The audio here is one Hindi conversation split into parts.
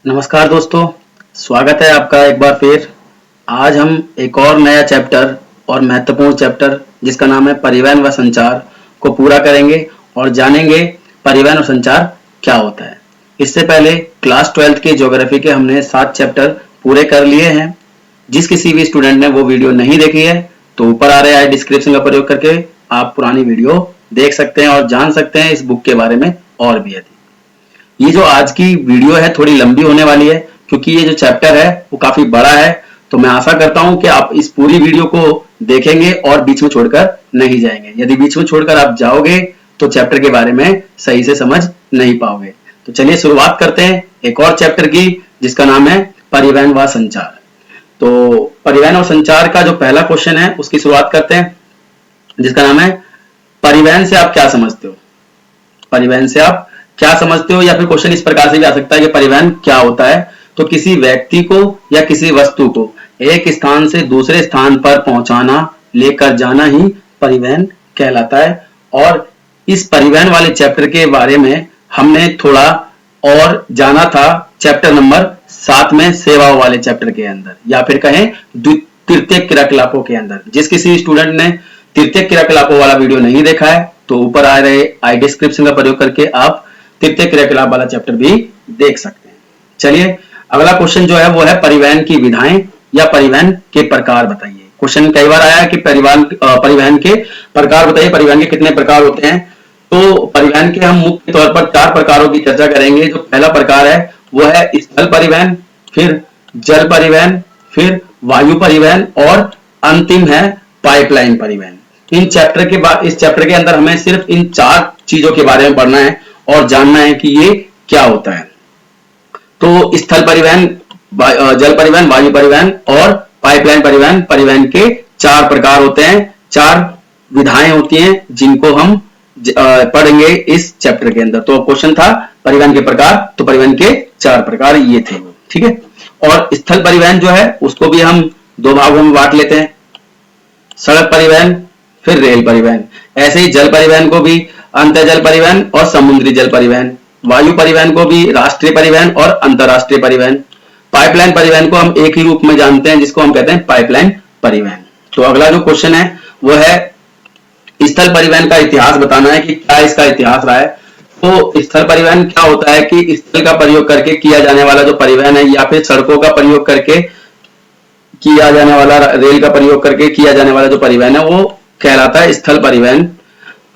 नमस्कार दोस्तों, स्वागत है आपका एक बार फिर। आज हम एक और नया चैप्टर और महत्वपूर्ण चैप्टर जिसका नाम है परिवहन व संचार को पूरा करेंगे और जानेंगे परिवहन और संचार क्या होता है। इससे पहले क्लास 12th के ज्योग्राफी के हमने 7 चैप्टर पूरे कर लिए हैं। जिस किसी भी स्टूडेंट ने वो वीडियो नहीं देखी है तो ऊपर आ रहे आई डिस्क्रिप्शन का प्रयोग करके आप पुरानी वीडियो देख सकते हैं और जान सकते हैं इस बुक के बारे में और भी अधिक। ये जो आज की वीडियो है थोड़ी लंबी होने वाली है क्योंकि ये जो चैप्टर है वो काफी बड़ा है, तो मैं आशा करता हूं कि आप इस पूरी वीडियो को देखेंगे और बीच में छोड़कर नहीं जाएंगे। यदि बीच में छोड़कर आप जाओगे तो चैप्टर के बारे में सही से समझ नहीं पाओगे। तो चलिए शुरुआत करते हैं एक और चैप्टर की जिसका नाम है परिवहन व संचार। तो परिवहन और संचार का जो पहला क्वेश्चन है उसकी शुरुआत करते हैं जिसका नाम है परिवहन से आप क्या समझते हो। परिवहन से आप क्या समझते हो, या फिर क्वेश्चन इस प्रकार से भी आ सकता है कि परिवहन क्या होता है। तो किसी व्यक्ति को या किसी वस्तु को एक स्थान से दूसरे स्थान पर पहुंचाना, लेकर जाना ही परिवहन कहलाता है। और इस परिवहन वाले चैप्टर के बारे में हमने थोड़ा और जाना था चैप्टर नंबर 7 में सेवाओं वाले चैप्टर के अंदर, या फिर कहें तृतीय क्रियाकलापों के अंदर। जिस किसी स्टूडेंट ने तृतीय क्रियाकलापों वाला वीडियो नहीं देखा है तो ऊपर आ रहे आई डिस्क्रिप्शन का प्रयोग करके आप तृतीय क्रियाकलाप वाला चैप्टर भी देख सकते हैं। चलिए अगला क्वेश्चन जो है वो है परिवहन की विधाएं या परिवहन के प्रकार बताइए। क्वेश्चन कई बार आया है कि परिवहन के प्रकार बताइए, परिवहन के कितने प्रकार होते हैं। तो परिवहन के हम मुख्य तौर पर 4 प्रकारों की चर्चा करेंगे। जो पहला प्रकार है वो है स्थल परिवहन, फिर जल परिवहन, फिर वायु परिवहन और अंतिम है पाइपलाइन परिवहन। इन चैप्टर के बाद इस चैप्टर के अंदर हमें सिर्फ इन 4 चीजों के बारे में पढ़ना है और जानना है कि ये क्या होता है। तो स्थल परिवहन, जल परिवहन, वायु परिवहन और पाइपलाइन परिवहन, परिवहन के 4 प्रकार होते हैं, 4 विधाएं होती हैं जिनको हम पढ़ेंगे इस चैप्टर के अंदर। तो क्वेश्चन था परिवहन के प्रकार, तो परिवहन के 4 प्रकार ये थे, ठीक है। और स्थल परिवहन जो है उसको भी हम 2 भागों में बांट लेते हैं, सड़क परिवहन फिर रेल परिवहन। ऐसे ही जल परिवहन को भी अंतर्जल परिवहन और समुद्री जल परिवहन, वायु परिवहन को भी राष्ट्रीय परिवहन और अंतरराष्ट्रीय परिवहन, पाइपलाइन परिवहन को हम एक ही रूप में जानते हैं जिसको हम कहते हैं पाइपलाइन परिवहन। तो अगला जो क्वेश्चन है वो है स्थल परिवहन का इतिहास बताना है कि क्या इसका इतिहास रहा है। तो स्थल परिवहन क्या होता है कि स्थल का प्रयोग करके किया जाने वाला जो परिवहन है, या फिर सड़कों का प्रयोग करके किया जाने वाला, रेल का प्रयोग करके किया जाने वाला जो परिवहन है वो कहलाता है स्थल परिवहन।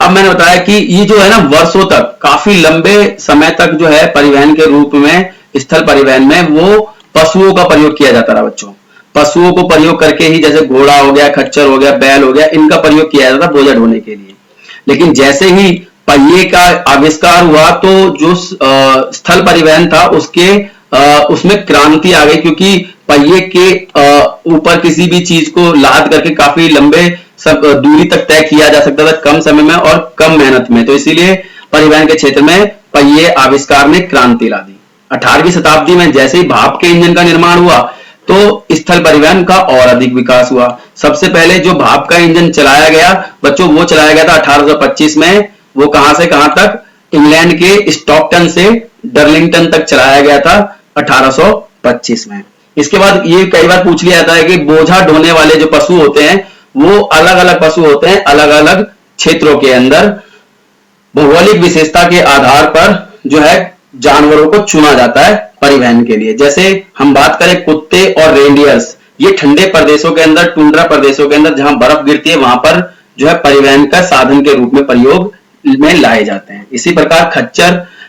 अब मैंने बताया कि ये जो है ना वर्षों तक, काफी लंबे समय तक जो है परिवहन के रूप में स्थल परिवहन में वो पशुओं का प्रयोग किया जाता रहा बच्चों। पशुओं को प्रयोग करके ही, जैसे घोड़ा हो गया, खच्चर हो गया, बैल हो गया, इनका प्रयोग किया जाता बोझा ढोने के लिए। लेकिन जैसे ही पहिए का आविष्कार हुआ तो जो स्थल परिवहन था उसमें क्रांति आ गई, क्योंकि पहिए के ऊपर किसी भी चीज को लाद करके काफी लंबे सब दूरी तक तय किया जा सकता था कम समय में और कम मेहनत में। तो इसीलिए परिवहन के क्षेत्र में पहिए आविष्कार ने क्रांति ला दी। 18वीं शताब्दी में जैसे ही भाप के इंजन का निर्माण हुआ तो स्थल परिवहन का और अधिक विकास हुआ। सबसे पहले जो भाप का इंजन चलाया गया बच्चों, वो चलाया गया था 1825 में। वो कहां से कहां तक? इंग्लैंड के स्टॉकटन से डर्लिंगटन तक चलाया गया था 1825 में। इसके बाद ये कई बार पूछ लिया जाता है कि बोझा ढोने वाले जो पशु होते हैं वो अलग अलग पशु होते हैं, अलग अलग क्षेत्रों के अंदर भौगोलिक विशेषता के आधार पर जो है जानवरों को चुना जाता है परिवहन के लिए। जैसे हम बात करें कुत्ते और रेंडियर्स, ये ठंडे प्रदेशों के अंदर, टुंड्रा प्रदेशों के अंदर जहां बर्फ गिरती है वहां पर जो है परिवहन का साधन के रूप में प्रयोग में लाए जाते हैं। इसी प्रकार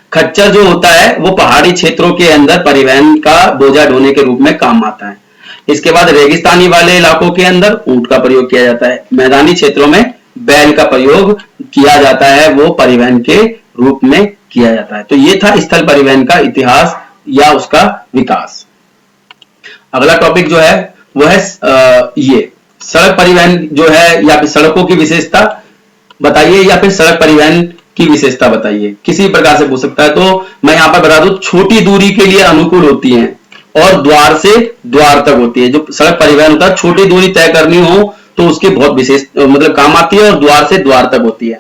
खच्चर जो होता है वो पहाड़ी क्षेत्रों के अंदर परिवहन का बोझा ढोने के रूप में काम आता है। इसके बाद रेगिस्तानी वाले इलाकों के अंदर ऊंट का प्रयोग किया जाता है। मैदानी क्षेत्रों में बैल का प्रयोग किया जाता है, वो परिवहन के रूप में किया जाता है। तो ये था स्थल परिवहन का इतिहास या उसका विकास। अगला टॉपिक जो है वो है ये सड़क परिवहन जो है, या फिर सड़कों की विशेषता बताइए, या फिर सड़क परिवहन की विशेषता बताइए, किसी प्रकार से पूछ सकता है। तो मैं यहां पर बता दूं, छोटी दूरी के लिए अनुकूल होती है और द्वार से द्वार तक होती है। जो सड़क परिवहन होता है, छोटी दूरी तय करनी हो तो उसके बहुत विशेष मतलब काम आती है और द्वार से द्वार तक होती है।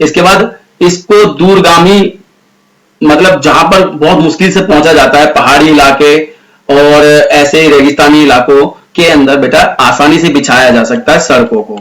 इसके बाद इसको दूरगामी मतलब जहां पर बहुत मुश्किल से पहुंचा जाता है, पहाड़ी इलाके और ऐसे रेगिस्तानी इलाकों के अंदर बेटा आसानी से बिछाया जा सकता है सड़कों को।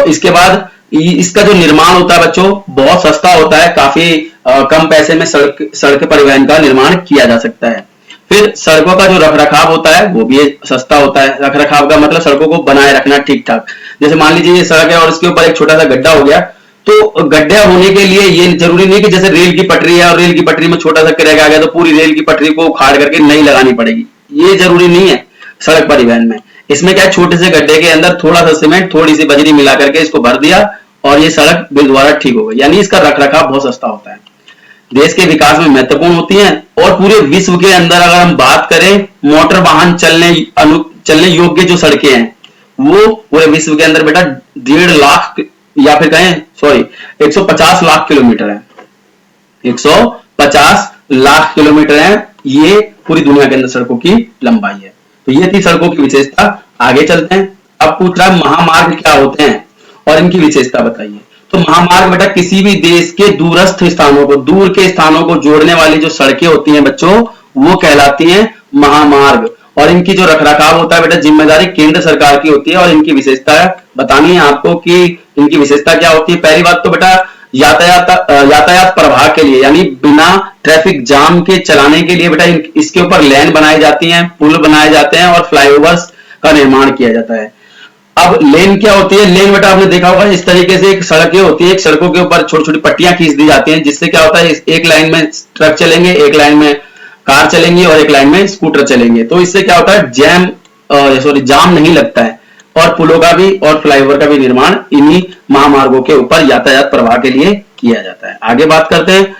इसके बाद इसका जो निर्माण होता है बच्चों बहुत सस्ता होता है, काफी कम पैसे में सड़क परिवहन का निर्माण किया जा सकता है। फिर सड़कों का जो रखरखाव होता है वो भी सस्ता होता है। रखरखाव का मतलब सड़कों को बनाए रखना ठीक ठाक। जैसे मान लीजिए ये सड़क है और इसके ऊपर एक छोटा सा गड्ढा हो गया, तो गड्ढा होने के लिए ये जरूरी नहीं कि जैसे रेल की पटरी है और रेल की पटरी में छोटा सा क्रैक आ गया तो पूरी रेल की पटरी को उखाड़ करके नई लगानी पड़ेगी, ये जरूरी नहीं है सड़क परिवहन में। इसमें क्या है, छोटे से गड्ढे के अंदर थोड़ा सा सीमेंट थोड़ी सी बजरी मिला करके इसको भर दिया और ये सड़क दोबारा ठीक हो गई। यानी इसका रखरखाव बहुत सस्ता होता है, देश के विकास में महत्वपूर्ण होती है। और पूरे विश्व के अंदर अगर हम बात करें मोटर वाहन चलने योग्य जो सड़कें हैं वो पूरे विश्व के अंदर बेटा 1.5 लाख या फिर कहें 150 लाख किलोमीटर है। 150 लाख किलोमीटर है ये पूरी दुनिया के अंदर सड़कों की लंबाई है। तो ये थी सड़कों की विशेषता। आगे चलते हैं। अब पूछ रहा है महामार्ग क्या होते हैं और इनकी विशेषता बताइए। तो महामार्ग बेटा किसी भी देश के दूरस्थ स्थानों को, दूर के स्थानों को जोड़ने वाली जो सड़कें होती हैं बच्चों वो कहलाती हैं महामार्ग। और इनकी जो रखरखाव होता है बेटा जिम्मेदारी केंद्र सरकार की होती है। और इनकी विशेषता बतानी है आपको कि इनकी विशेषता क्या होती है। पहली बात तो बेटा यातायात प्रवाह के लिए यानी बिना ट्रैफिक जाम के चलाने के लिए बेटा इसके ऊपर लेन बनाई जाती हैं, पुल बनाए जाते हैं और फ्लाईओवर्स का निर्माण किया जाता है। अब लेन क्या होती है, लेन बेटा आपने देखा होगा इस तरीके से एक सड़कें होती है, एक सड़कों के ऊपर छोटी छोटी पट्टियां खींच दी जाती हैं जिससे क्या होता है एक लाइन में ट्रक चलेंगे, एक लाइन में कार चलेंगी और एक लाइन में स्कूटर चलेंगे। तो इससे क्या होता है जाम नहीं लगता है। और पुलों का भी और फ्लाईओवर का भी निर्माण इन्हीं महामार्गों के ऊपर यातायात प्रवाह के लिए किया जाता है। आगे बात करते हैं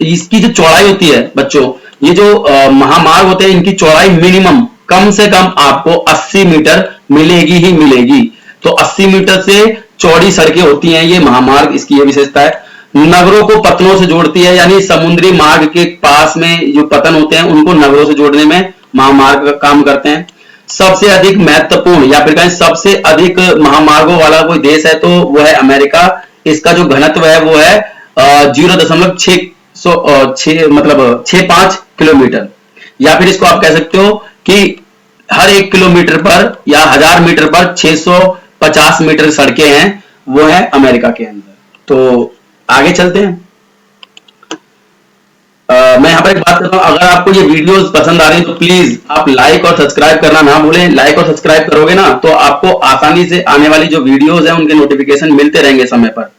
इसकी जो चौड़ाई होती है बच्चों, ये जो महामार्ग होते हैं इनकी चौड़ाई मिनिमम कम से कम आपको 80 मीटर मिलेगी ही मिलेगी। तो 80 मीटर से चौड़ी सड़कें होती हैं ये महामार्ग, इसकी ये विशेषता है। नगरों को पतनों से जोड़ती है यानी समुद्री मार्ग के पास में जो पतन होते हैं उनको नगरों से जोड़ने में महामार्ग का काम करते हैं। सबसे अधिक महत्वपूर्ण या फिर कहें सबसे अधिक महामार्गों वाला कोई देश है तो वो है अमेरिका। इसका जो घनत्व है वो है 0.6 मतलब 65 किलोमीटर। या फिर इसको आप कह सकते हो कि हर 1 किलोमीटर पर या 1000 मीटर पर 650 मीटर सड़कें हैं वो है अमेरिका के अंदर। तो आगे चलते हैं। मैं यहां पर एक बात करता हूं, अगर आपको ये वीडियोस पसंद आ रही है तो प्लीज आप लाइक और सब्सक्राइब करना ना भूलें। लाइक और सब्सक्राइब करोगे ना तो आपको आसानी से आने वाली जो वीडियोस हैं उनके नोटिफिकेशन मिलते रहेंगे समय पर।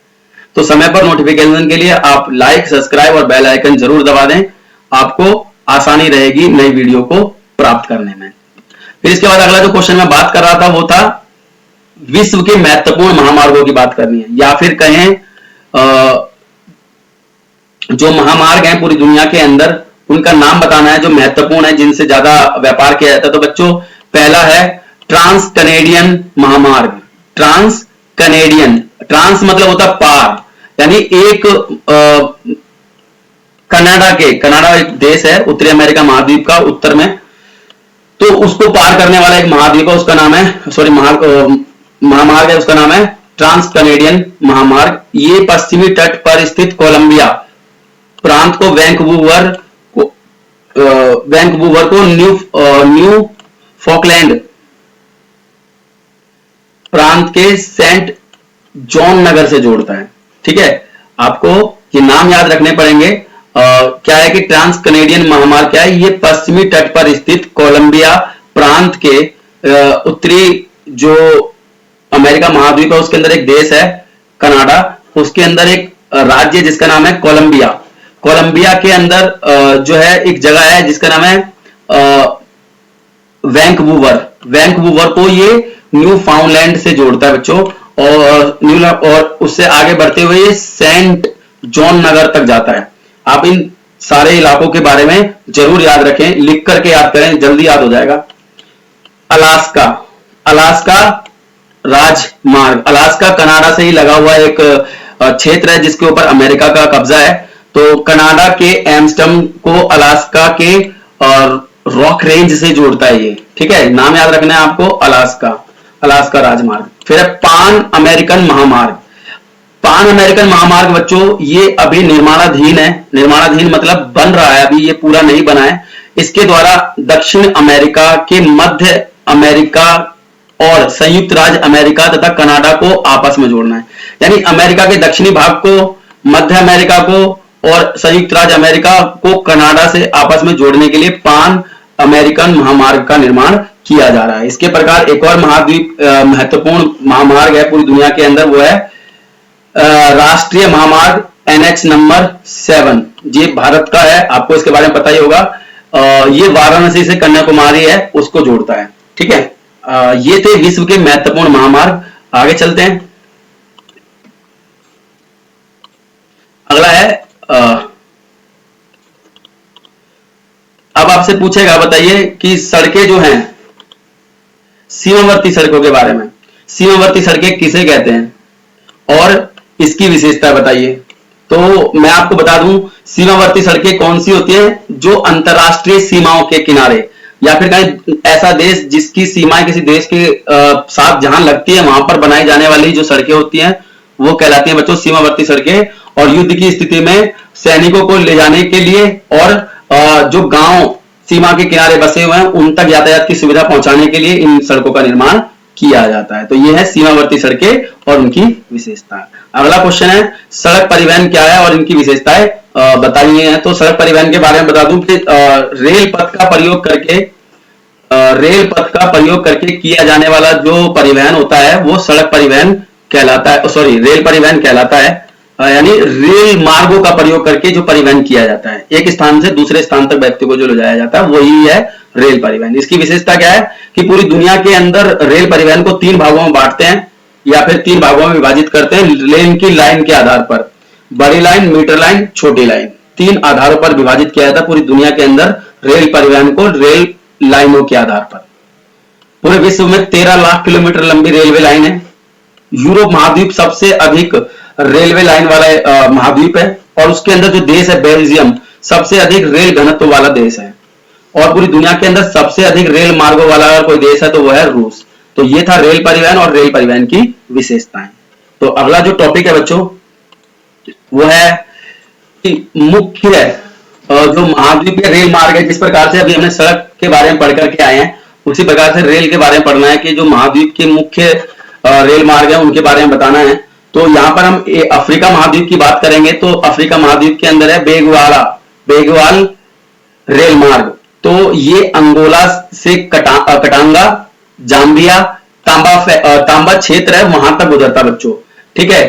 तो समय पर नोटिफिकेशन के लिए आप लाइक, सब्सक्राइब और बेल आइकन जरूर दबा दें, आपको आसानी रहेगी नई वीडियो को प्राप्त करने में। फिर इसके बाद अगला जो क्वेश्चन मैं बात कर रहा था वो था विश्व के महत्वपूर्ण महामार्गों की बात करनी है या फिर कहें जो महामार्ग हैं पूरी दुनिया के अंदर उनका नाम बताना है जो महत्वपूर्ण है, जिनसे ज्यादा व्यापार किया जाता है। तो बच्चों पहला है ट्रांस कनेडियन महामार्ग। ट्रांस कनेडियन, ट्रांस मतलब होता है पार, यानी एक कनाडा एक देश है उत्तरी अमेरिका महाद्वीप का उत्तर में, तो उसको पार करने वाला एक महाद्वीप है उसका नाम है महामार्ग है उसका नाम है ट्रांस कनेडियन महामार्ग। ये पश्चिमी तट पर स्थित कोलंबिया प्रांत को वैंकूवर को न्यू फॉकलैंड प्रांत के सेंट जॉन नगर से जोड़ता है। ठीक है, आपको ये नाम याद रखने पड़ेंगे। क्या है कि ट्रांस कनेडियन महामार्ग क्या है, ये पश्चिमी तट पर स्थित कोलंबिया प्रांत के उत्तरी जो अमेरिका महाद्वीप है उसके अंदर एक देश है कनाडा, उसके अंदर एक राज्य जिसका नाम है कोलंबिया। कोलंबिया के अंदर जो है एक जगह है जिसका नाम है वैंकूवर को ये न्यू फाउंडलैंड से जोड़ता है बच्चों, और उससे आगे बढ़ते हुए ये सेंट जॉन नगर तक जाता है। आप इन सारे इलाकों के बारे में जरूर याद रखें, लिख करके याद करें, जल्दी याद हो जाएगा। अलास्का राजमार्ग, अलास्का कनाडा से ही लगा हुआ एक क्षेत्र है जिसके ऊपर अमेरिका का कब्जा है। तो कनाडा के एम्स्टर्डम को अलास्का के रॉक रेंज से जोड़ता है ये। ठीक है, नाम याद रखना है आपको, अलास्का राजमार्ग। फिर है पान अमेरिकन महामार्ग। पान अमेरिकन महामार्ग बच्चों ये अभी निर्माणाधीन है। निर्माणाधीन मतलब बन रहा है, अभी ये पूरा नहीं बना है। इसके द्वारा दक्षिण अमेरिका के मध्य अमेरिका और संयुक्त राज्य अमेरिका तथा कनाडा को आपस में जोड़ना है। यानी अमेरिका के दक्षिणी भाग को, मध्य अमेरिका को और संयुक्त राज्य अमेरिका को कनाडा से आपस में जोड़ने के लिए पान अमेरिकन महामार्ग का निर्माण किया जा रहा है। इसके प्रकार एक और महाद्वीप महत्वपूर्ण महामार्ग है पूरी दुनिया के अंदर, वो है राष्ट्रीय महामार्ग NH नंबर 7। ये भारत का है, आपको इसके बारे में पता ही होगा। ये वाराणसी से कन्याकुमारी है उसको जोड़ता है। ठीक है, ये थे विश्व के महत्वपूर्ण महामार्ग। आगे चलते हैं। अगला है अब आपसे पूछेगा, बताइए कि सड़कें जो हैं, सीमावर्ती सड़कों के बारे में, सीमावर्ती सड़कें किसे कहते हैं और इसकी विशेषता बताइए। तो मैं आपको बता दूं, सीमावर्ती सड़कें कौन सी होती है? जो अंतरराष्ट्रीय सीमाओं के किनारे या फिर कहीं ऐसा देश जिसकी सीमाएं किसी देश के साथ जहां लगती है वहां पर बनाई जाने वाली जो सड़कें होती हैं वो कहलाती हैं बच्चों सीमावर्ती सड़कें। और युद्ध की स्थिति में सैनिकों को ले जाने के लिए और जो गांव सीमा के किनारे बसे हुए हैं उन तक यातायात की सुविधा पहुंचाने के लिए इन सड़कों का निर्माण किया जाता है। तो ये है सीमावर्ती सड़कें और उनकी विशेषता। अगला क्वेश्चन है, सड़क परिवहन क्या है और इनकी विशेषताएं बताइए हैं। तो सड़क परिवहन के बारे में बता दूं कि रेल पथ का प्रयोग करके किया जाने वाला जो परिवहन होता है वो सड़क परिवहन कहलाता है, सॉरी रेल परिवहन कहलाता है। यानी रेल मार्गों का प्रयोग करके जो परिवहन किया जाता है, एक स्थान से दूसरे स्थान तक व्यक्ति को जो ले जाया जाता है वही है रेल परिवहन। इसकी विशेषता क्या है कि पूरी दुनिया के अंदर रेल परिवहन को 3 भागों में बांटते हैं या फिर 3 भागों में विभाजित करते हैं लेन की लाइन के आधार पर। बड़ी लाइन, मीटर लाइन, छोटी लाइन, 3 आधारों पर विभाजित किया जाता है पूरी दुनिया के अंदर रेल परिवहन को, रेल लाइनों के आधार पर। पूरे विश्व में 13 लाख किलोमीटर लंबी रेलवे लाइन है। यूरोप महाद्वीप सबसे अधिक रेलवे लाइन वाला महाद्वीप है और उसके अंदर जो देश है बेल्जियम सबसे अधिक रेल घनत्व वाला देश है। और पूरी दुनिया के अंदर सबसे अधिक रेल मार्गों वाला अगर कोई देश है तो वह है रूस। तो ये था रेल परिवहन और रेल परिवहन की विशेषताएं। तो अगला जो टॉपिक है बच्चों वो है कि मुख्य जो महाद्वीपीय रेल मार्ग है, जिस प्रकार से अभी हमने सड़क के बारे में पढ़ करके आए हैं उसी प्रकार से रेल के बारे में पढ़ना है कि जो महाद्वीप के मुख्य रेल मार्ग है उनके बारे में बताना है। तो यहाँ पर हम अफ्रीका महाद्वीप की बात करेंगे। तो अफ्रीका महाद्वीप के अंदर है बेगवाल रेल मार्ग। तो ये अंगोला से कटांगा, जाम्बिया, तांबा क्षेत्र है वहां तक गुजरता बच्चों। ठीक है,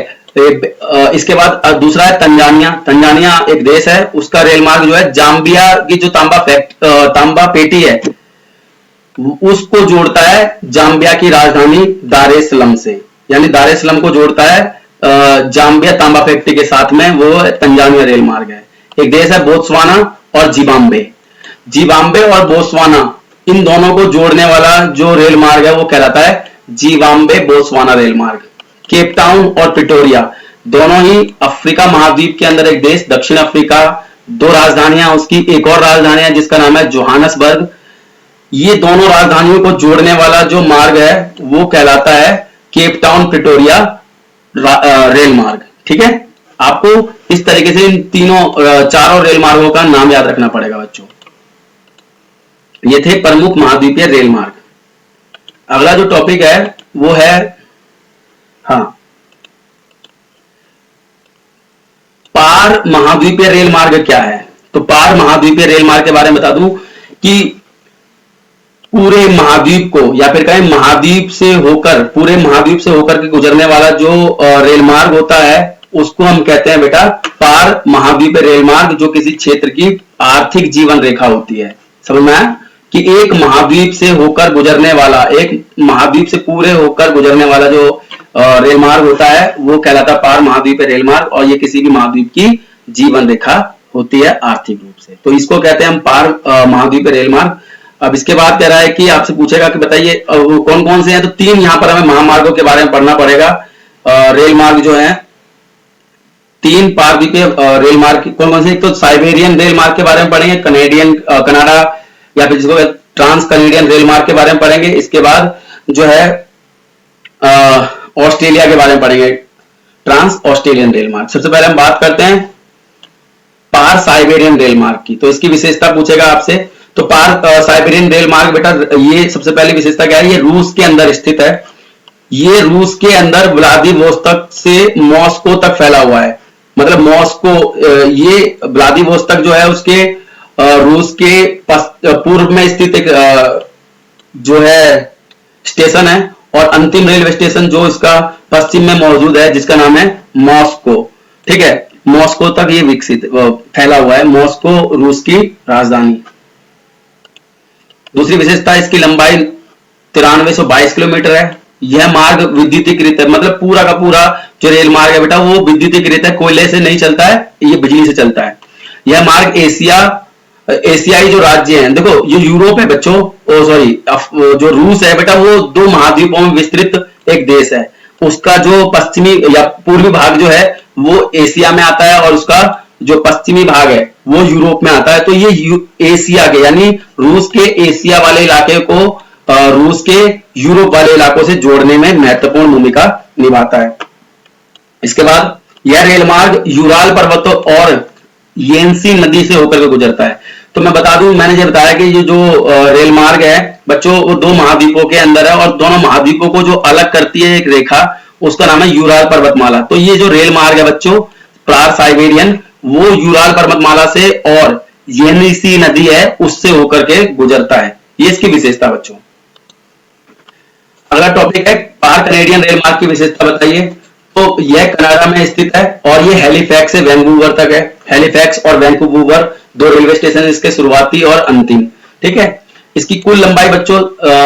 इसके बाद दूसरा है तंजानिया एक देश है, उसका रेल मार्ग जो है जाम्बिया की जो तांबा पेटी है उसको जोड़ता है जाम्बिया की राजधानी दारेसलम से। यानी दारेसलम को जोड़ता है जाम्बिया तांबा फैक्ट्री के साथ में, वो तंजानिया रेल मार्ग है। एक देश है बोत्सवाना और जिम्बाब्वे और बोत्सवाना, इन दोनों को जोड़ने वाला जो रेल मार्ग है वो कहलाता है जिम्बाब्वे बोत्सवाना रेल मार्ग। केप टाउन और प्रिटोरिया दोनों ही अफ्रीका महाद्वीप के अंदर एक देश, दक्षिण अफ्रीका, 2 राजधानियां उसकी, एक और राजधानी है जिसका नाम है जोहानसबर्ग। ये दोनों राजधानियों को जोड़ने वाला जो मार्ग है वो कहलाता है केप टाउन प्रिटोरिया रेल मार्ग। ठीक है, आपको इस तरीके से इन चारों रेल मार्गों का नाम याद रखना पड़ेगा बच्चों। ये थे प्रमुख महाद्वीपीय रेल मार्ग। अगला जो टॉपिक है वो है पार महाद्वीपीय रेल मार्ग क्या है। तो पार महाद्वीपीय रेल मार्ग के बारे में बता दूं कि पूरे महाद्वीप को या फिर कहें महाद्वीप से होकर, पूरे महाद्वीप से होकर के गुजरने वाला जो रेल मार्ग होता है उसको हम कहते हैं बेटा पार महाद्वीपीय रेल मार्ग, जो किसी क्षेत्र की आर्थिक जीवन रेखा होती है। समझ में आया कि एक महाद्वीप से होकर गुजरने वाला, एक महाद्वीप से पूरे होकर गुजरने वाला जो रेल मार्ग होता है वो कहलाता है पार महाद्वीपीय रेल मार्ग, और ये किसी भी महाद्वीप की जीवन रेखा होती है आर्थिक रूप से। तो इसको कहते हैं हम पार महाद्वीपीय रेल मार्ग। अब इसके बाद कह रहा है कि आपसे पूछेगा कि बताइए कौन कौन से हैं। तो 3 यहां पर हमें महामार्गों के बारे में पढ़ना पड़ेगा। रेल मार्ग जो है 3 पारद्वीपीय रेल मार्ग कौन कौन से। तो साइबेरियन रेल मार्ग के बारे में पढ़ेंगे, कनाडा या फिर जिसको ट्रांस कनेडियन रेल मार्ग के बारे में पढ़ेंगे। इसके बाद जो है ऑस्ट्रेलिया के बारे में पढ़ेंगे, ट्रांस ऑस्ट्रेलियन रेल मार्ग। सबसे पहले हम बात करते हैं पार साइबेरियन रेल मार्ग की। तो इसकी विशेषता पूछेगा आपसे। तो पार साइबेरियन रेल मार्ग बेटा, ये सबसे पहली विशेषता क्या है, ये रूस के अंदर स्थित है। ये रूस के अंदर व्लादिवोस्तोक से मॉस्को तक फैला हुआ है। मतलब मॉस्को, ये व्लादिवोस्तोक जो है उसके रूस के पूर्व में स्थित एक जो है स्टेशन है, और अंतिम रेलवे स्टेशन जो इसका पश्चिम में मौजूद है जिसका नाम है मॉस्को। ठीक है, मॉस्को तक ये विकसित फैला हुआ है। मॉस्को रूस की राजधानी। दूसरी विशेषता, इसकी लंबाई 9322 किलोमीटर है। यह मार्ग विद्युतीकृत है, मतलब पूरा का पूरा जो रेल मार्ग है बेटा वो विद्युतीकृत है, कोयले से नहीं चलता है, ये बिजली से चलता है। यह मार्ग एशियाई जो राज्य हैं, देखो ये यूरोप है बच्चों, सॉरी जो रूस है बेटा वो 2 महाद्वीपों में विस्तृत एक देश है। उसका जो पश्चिमी या पूर्वी भाग जो है वो एशिया में आता है, और उसका जो पश्चिमी भाग है वो यूरोप में आता है। तो ये एशिया के यानी रूस के एशिया वाले इलाके को रूस के यूरोप वाले इलाकों से जोड़ने में महत्वपूर्ण भूमिका निभाता है। इसके बाद यह रेल मार्ग यूराल पर्वतों और येंसी नदी से होकर के गुजरता है। तो मैं बता दूं, मैंने जो बताया कि ये जो रेल मार्ग है बच्चों वो 2 महाद्वीपों के अंदर है, और दोनों महाद्वीपों को जो अलग करती है एक रेखा, उसका नाम है यूराल पर्वतमाला। तो ये जो रेल मार्ग है बच्चों पार साइबेरियन, वो यूराल पर्वतमाला से और येनिसी नदी है उससे होकर के गुजरता है। ये इसकी विशेषता बच्चों। अगला टॉपिक है पार कनेडियन रेल मार्ग की विशेषता बताइए। तो यह कनाडा में स्थित है, और ये हैलिफैक्स से वैंकूवर तक है। हैलिफैक्स और वैंकूवर 2 रेलवे स्टेशन इसके शुरुआती और अंतिम। ठीक है, इसकी कुल लंबाई बच्चों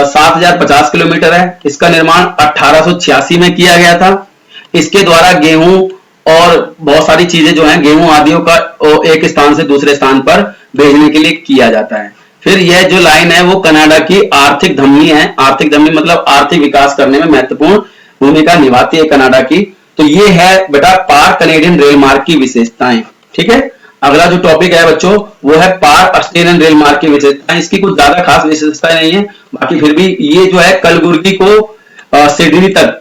7050 किलोमीटर है। इसका निर्माण 1886 में किया गया था। इसके द्वारा गेहूं और बहुत सारी चीजें जो हैं गेहूं आदियों का एक स्थान से दूसरे स्थान पर भेजने के लिए किया जाता है। फिर यह जो लाइन है वो कनाडा की आर्थिक धमनी है। आर्थिक धमनी मतलब आर्थिक विकास करने में महत्वपूर्ण भूमिका निभाती है कनाडा की। तो ये है बेटा पार कनेडियन रेल मार्ग की विशेषताएं। ठीक है, अगला जो टॉपिक है बच्चों वो है पार ऑस्ट्रेलियन रेल मार्ग की विशेषताएं। इसकी कुछ ज्यादा खास विशेषताएं नहीं है, बाकी फिर भी ये जो है कलबुर्गी को सिडनी तक,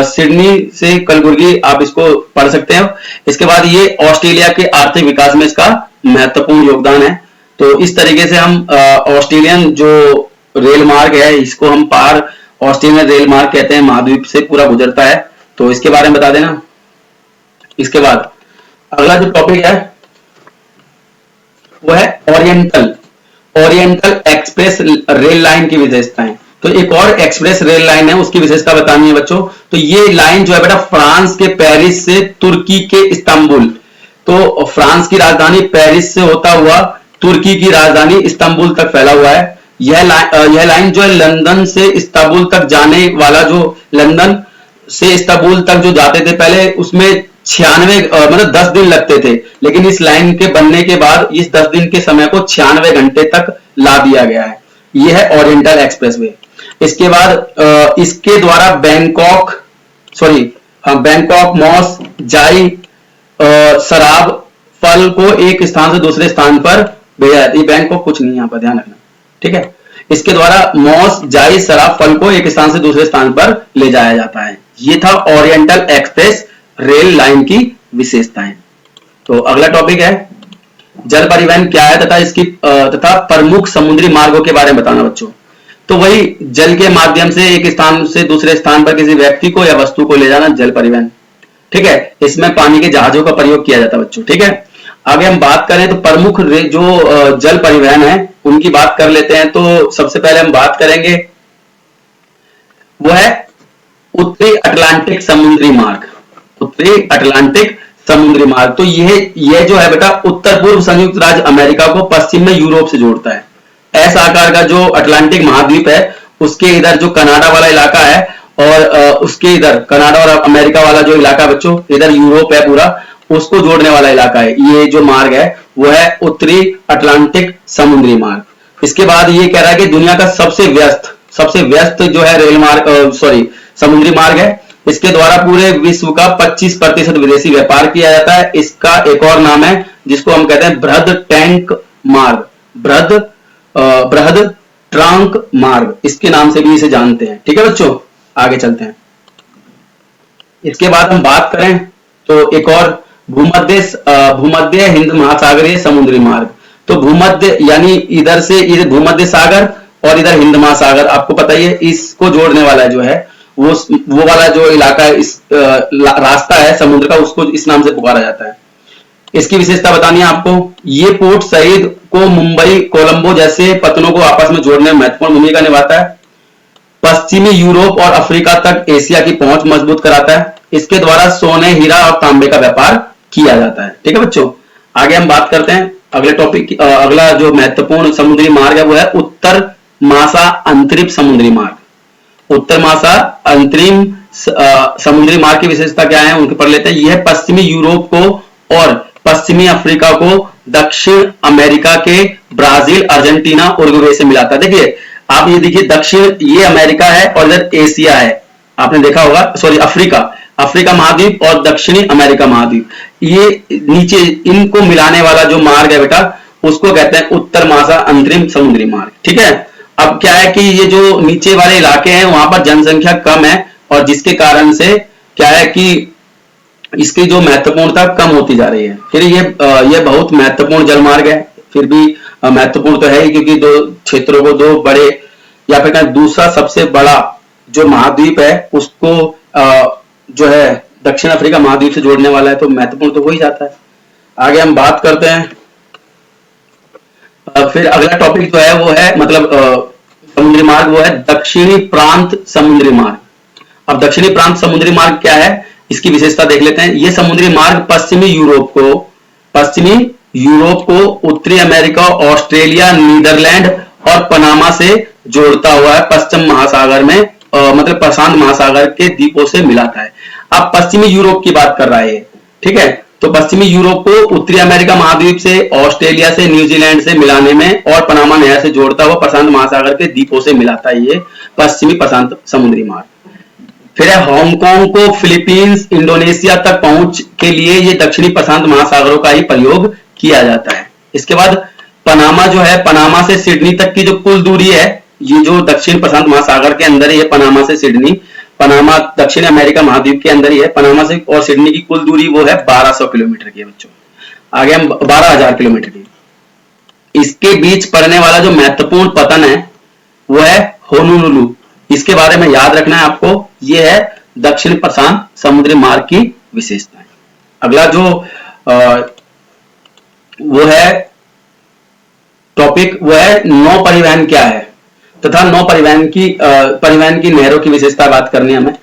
सिडनी से कलबुर्गी आप इसको पढ़ सकते हैं। इसके बाद ये ऑस्ट्रेलिया के आर्थिक विकास में इसका महत्वपूर्ण योगदान है। तो इस तरीके से हम ऑस्ट्रेलियन जो रेल मार्ग है इसको हम पार ऑस्ट्रेलियन रेल मार्ग कहते हैं, महाद्वीप से पूरा गुजरता है। तो इसके बारे में बता देना। इसके बाद अगला जो टॉपिक है वो है ओरिएंटल एक्सप्रेस रेल लाइन की विशेषताएं। तो एक और एक्सप्रेस रेल लाइन है, उसकी विशेषता बतानी है बच्चों। तो ये लाइन जो है बेटा फ्रांस के पेरिस से तुर्की के इस्तांबुल, तो फ्रांस की राजधानी पेरिस से होता हुआ तुर्की की राजधानी इस्तांबुल तक फैला हुआ है। यह लाइन जो है लंदन से इस्तांबुल तक जाने वाला, जो लंदन से इस्तांबुल तक जो जाते थे पहले उसमें 96 मतलब 10 दिन लगते थे, लेकिन इस लाइन के बनने के बाद इस 10 दिन के समय को 96 घंटे तक ला दिया गया है। यह है ओरिएंटल एक्सप्रेसवे। इसके बाद इसके द्वारा बैंकॉक, मॉस, जाई, शराब, फल को एक स्थान से दूसरे स्थान पर भेजा जाता है। बैंकॉक कुछ नहीं, यहां पर ध्यान रखना। ठीक है, इसके द्वारा मॉस, जाई, शराब, फल को एक स्थान से दूसरे स्थान पर ले जाया जाता है। ये था ओरिएंटल एक्सप्रेस रेल लाइन की विशेषताएं। तो अगला टॉपिक है जल परिवहन क्या है तथा प्रमुख समुद्री मार्गों के बारे में बताना बच्चों। तो वही जल के माध्यम से एक स्थान से दूसरे स्थान पर किसी व्यक्ति को या वस्तु को ले जाना जल परिवहन। ठीक है, इसमें पानी के जहाजों का प्रयोग किया जाता है बच्चों। ठीक है, आगे हम बात करें तो प्रमुख जो जल परिवहन है उनकी बात कर लेते हैं। तो सबसे पहले हम बात करेंगे वो है उत्तरी अटलांटिक समुद्री मार्ग। उत्तरी अटलांटिक समुद्री मार्ग, तो यह जो है बेटा उत्तर पूर्व संयुक्त राज्य अमेरिका को पश्चिम में यूरोप से जोड़ता है। एस आकार का जो अटलांटिक महाद्वीप है उसके इधर जो कनाडा वाला इलाका है, और उसके इधर कनाडा और अमेरिका वाला जो इलाका बच्चों इधर यूरोप है पूरा, उसको जोड़ने वाला इलाका है। ये जो मार्ग है वो है उत्तरी अटलांटिक समुद्री मार्ग। इसके बाद ये कह रहा है कि दुनिया का सबसे व्यस्त जो है रेल मार्ग समुद्री मार्ग है। इसके द्वारा पूरे विश्व का 25% विदेशी व्यापार किया जाता है। इसका एक और नाम है जिसको हम कहते हैं बृहद टैंक मार्ग, बृहद ट्रंक मार्ग, इसके नाम से भी इसे जानते हैं। ठीक है बच्चों, आगे चलते हैं। इसके बाद हम बात करें तो एक और भूमध्य हिंद महासागरीय समुद्री मार्ग। तो भूमध्य यानी इधर से इधर भूमध्य सागर और इधर हिंद महासागर, आपको पता ही है, इसको जोड़ने वाला जो है वो वाला जो इलाका है, इस रास्ता है समुद्र का, उसको इस नाम से पुकारा जाता है। इसकी विशेषता बतानी है आपको। ये पोर्ट शहीद को मुंबई, कोलंबो जैसे पत्तनों को आपस में जोड़ने में महत्वपूर्ण भूमिका निभाता है। पश्चिमी यूरोप और अफ्रीका तक एशिया की पहुंच मजबूत कराता है। इसके द्वारा सोने, हीरा और तांबे का व्यापार किया जाता है। ठीक है बच्चों, आगे हम बात करते हैं अगले टॉपिक। अगला जो महत्वपूर्ण समुद्री मार्ग है वो है उत्तर मासा अंतरिम समुद्री मार्ग। उत्तर मासा अंतरिम समुद्री मार्ग की विशेषता क्या है उनके पढ़ लेते हैं। यह पश्चिमी यूरोप को और पश्चिमी अफ्रीका को दक्षिण अमेरिका के ब्राजील, अर्जेंटीना, उरुग्वे से मिलाता है। देखिए आप ये देखिए, दक्षिण ये अमेरिका है और इधर एशिया है, आपने देखा होगा, सॉरी अफ्रीका महाद्वीप और दक्षिणी अमेरिका महाद्वीप, ये नीचे इनको मिलाने वाला जो मार्ग है बेटा, उसको कहते हैं उत्तर मासा अंतरिम समुद्री मार्ग। ठीक है, अब क्या है कि ये जो नीचे वाले इलाके हैं वहां पर जनसंख्या कम है और जिसके कारण से क्या है कि इसकी जो महत्वपूर्णता कम होती जा रही है। फिर ये बहुत महत्वपूर्ण जलमार्ग है, फिर भी महत्वपूर्ण तो है ही, क्योंकि दो क्षेत्रों को, दो बड़े या फिर दूसरा सबसे बड़ा जो महाद्वीप है उसको जो है दक्षिण अफ्रीका महाद्वीप से जोड़ने वाला है, तो महत्वपूर्ण तो हो ही जाता है। आगे हम बात करते हैं। फिर अगला टॉपिक जो है वो है मतलब समुद्री मार्ग, वो है दक्षिणी प्रांत समुद्री मार्ग। अब दक्षिणी प्रांत समुद्री मार्ग क्या है, इसकी विशेषता देख लेते हैं। यह समुद्री मार्ग पश्चिमी यूरोप को उत्तरी अमेरिका, ऑस्ट्रेलिया, नीदरलैंड और पनामा से जोड़ता हुआ है। पश्चिम महासागर में मतलब प्रशांत महासागर के द्वीपों से मिलाता है। अब पश्चिमी यूरोप की बात कर रहा है, ठीक है, तो पश्चिमी यूरोप को उत्तरी अमेरिका महाद्वीप से, ऑस्ट्रेलिया से, न्यूजीलैंड से मिलाने में और पनामा नहर से जोड़ता हुआ प्रशांत महासागर के द्वीपों से मिलाता है ये पश्चिमी प्रशांत समुद्री मार्ग। फिर है हांगकांग को फिलीपींस, इंडोनेशिया तक पहुंच के लिए ये दक्षिणी प्रशांत महासागरों का ही प्रयोग किया जाता है। इसके बाद पनामा जो है, पनामा से सिडनी तक की जो कुल दूरी है, ये जो दक्षिण प्रशांत महासागर के अंदर ही है, पनामा से सिडनी, पनामा दक्षिण अमेरिका महाद्वीप के अंदर ही है। पनामा से और सिडनी की कुल दूरी वो है 1200 किलोमीटर की है बच्चों। आगे हम 12,000 किलोमीटर की। इसके बीच पड़ने वाला जो महत्वपूर्ण पतन है वो है होनोलुलु। इसके बारे में याद रखना है आपको, ये है दक्षिण प्रशांत समुद्री मार्ग की विशेषताएं। अगला जो वो है टॉपिक वो है नौ परिवहन क्या है तथा नौ परिवहन की नहरों की विशेषता बात करनी है हमें।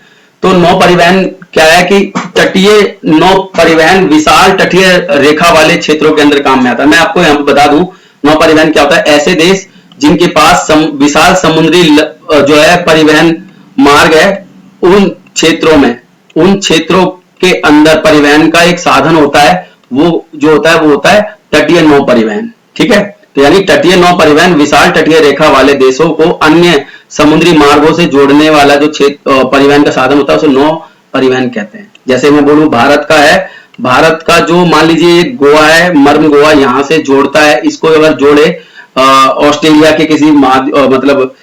तो नौ परिवहन क्या है कि तटीय नौ परिवहन विशाल तटीय रेखा वाले क्षेत्रों के अंदर काम में आता है। मैं आपको यहाँ बता दूं नौ परिवहन क्या होता है। ऐसे देश जिनके पास विशाल समुद्री जो है परिवहन मार्ग है, उन क्षेत्रों के अंदर परिवहन का एक साधन होता है, वो जो होता है वो होता है तटीय नौ परिवहन। ठीक है, तो यानी तटीय नौ परिवहन विशाल तटीय रेखा वाले देशों को अन्य समुद्री मार्गों से जोड़ने वाला जो क्षेत्र परिवहन का साधन होता है उसे नौ परिवहन कहते हैं। जैसे मैं बोलूं भारत का है, भारत का जो मान लीजिए गोवा है, मर्म गोवा यहां से जोड़ता है, इसको अगर जोड़े ऑस्ट्रेलिया के किसी मतलब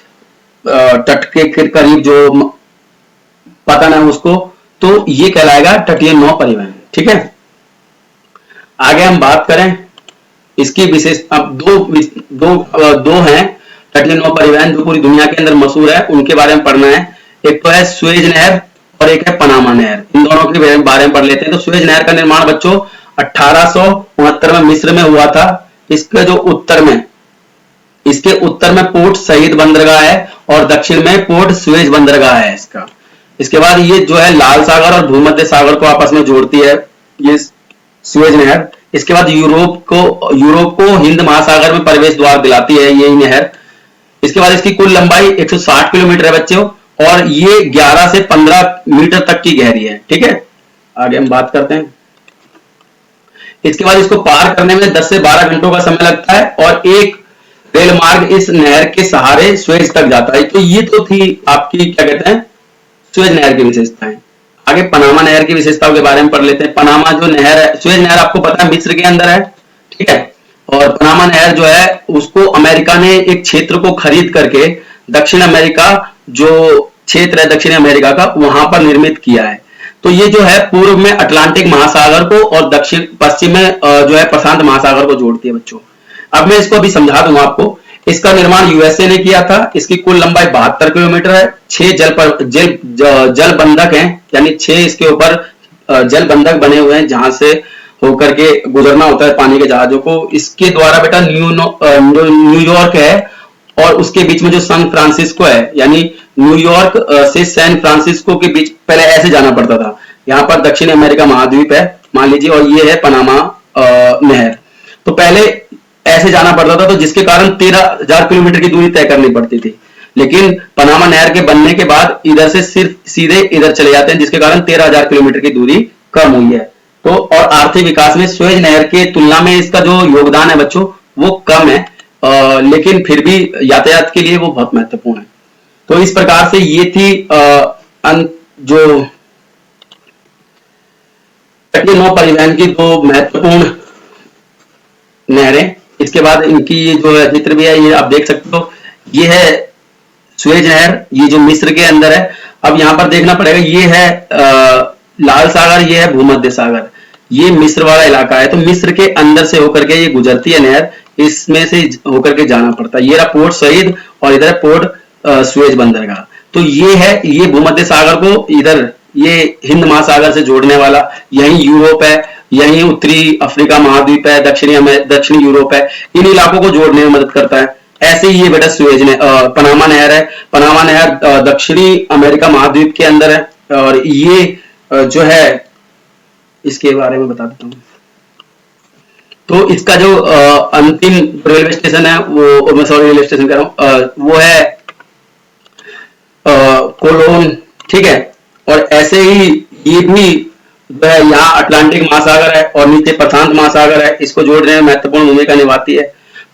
तट के करीब जो पतन है उसको, तो ये कहलाएगा तटीय नौ परिवहन। ठीक है, आगे हम बात करें इसकी विशेष, अब दो हैं तटीय नौ परिवहन जो पूरी दुनिया के अंदर मशहूर है, उनके बारे में पढ़ना है। एक तो है सुएज नहर और एक है पनामा नहर। इन दोनों के बारे में पढ़ लेते हैं। तो सुएज नहर का निर्माण बच्चों 1869 में मिस्र में हुआ था। इसके उत्तर में पोर्ट शहीद बंदरगाह है और दक्षिण में पोर्ट सुएज बंदरगाह है इसका। इसके बाद ये जो है लाल सागर और भूमध्य सागर को आपस में जोड़ती है ये सुएज नहर। इसके बाद यूरोप को हिंद महासागर में प्रवेश द्वार दिलाती है यही नहर। इसके बाद इसकी कुल लंबाई 160 किलोमीटर है बच्चों और ये 11 से 15 मीटर तक की गहरी है। ठीक है, आगे हम बात करते हैं। इसके बाद इसको पार करने में 10 से 12 घंटों का समय लगता है और एक रेल मार्ग इस नहर के सहारे सुएज तक जाता है। तो ये तो थी आपकी क्या कहते हैं सुएज नहर की विशेषताएं। आगे पनामा नहर की विशेषताओं के बारे में पढ़ लेते हैं। पनामा जो नहर है, सुएज नहर आपको पता है मिस्र के अंदर है, ठीक है, और पनामा नहर जो है उसको अमेरिका ने एक क्षेत्र को खरीद करके दक्षिण अमेरिका जो क्षेत्र है दक्षिण अमेरिका का वहां पर निर्मित किया है। तो ये जो है पूर्व में अटलांटिक महासागर को और दक्षिण पश्चिम में जो है प्रशांत महासागर को जोड़ती है बच्चों। अब मैं इसको अभी समझा दूंगा आपको। इसका निर्माण यूएसए ने किया था। इसकी कुल लंबाई 72 किलोमीटर है। 6 जल बंधक हैं, यानी 6 इसके ऊपर जल बंधक बने हुए हैं जहां से होकर के गुजरना होता है पानी के जहाजों को। इसके द्वारा बेटा न्यूयॉर्क है और उसके बीच में जो सैन फ्रांसिस्को है, यानी न्यूयॉर्क से सैन फ्रांसिस्को के बीच पहले ऐसे जाना पड़ता था। यहाँ पर दक्षिण अमेरिका महाद्वीप है मान लीजिए, और ये है पनामा नहर। तो पहले ऐसे जाना पड़ता था, तो जिसके कारण 13,000 किलोमीटर की दूरी तय करनी पड़ती थी। लेकिन पनामा नहर के बनने के बाद इधर से सिर्फ सीधे इधर चले जाते हैं, जिसके कारण 13,000 किलोमीटर की दूरी कम हुई है। तो और आर्थिक विकास में सुएज नहर के तुलना में इसका जो योगदान है बच्चों वो कम है, लेकिन फिर भी यातायात के लिए वो बहुत महत्वपूर्ण है। तो इस प्रकार से ये थी जो नौ परिवहन की दो महत्वपूर्ण नहरें। इसके बाद इनकी ये जो चित्र भी है ये आप देख सकते हो। ये है सुएज नहर, ये जो मिस्र के अंदर है। अब यहाँ पर देखना पड़ेगा, ये है लाल सागर, ये है भूमध्य सागर, ये मिस्र वाला इलाका है। तो मिस्र के अंदर से होकर के ये गुजरती है नहर, इसमें से होकर के जाना पड़ता है। ये रहा पोर्ट सईद और इधर है पोर्ट सुएज बंदरगाह। तो ये है, ये भूमध्य सागर को इधर ये हिंद महासागर से जोड़ने वाला, यही यूरोप है, यही उत्तरी अफ्रीका महाद्वीप है, दक्षिणी यूरोप है, इन इलाकों को जोड़ने में मदद करता है। ऐसे ही ये बेटा सुएज ने पनामा नहर है। पनामा नहर दक्षिणी अमेरिका महाद्वीप के अंदर है, और ये जो है इसके बारे में बता देता हूँ। तो इसका जो अंतिम रेलवे स्टेशन है वो, मैं सॉरी रेलवे स्टेशन कह रहा हूँ, वो है कोलोन, ठीक है। और ऐसे ही ये भी जो है यहाँ अटलांटिक महासागर है और नीचे प्रशांत महासागर है, इसको जोड़ने में महत्वपूर्ण भूमिका निभाती है।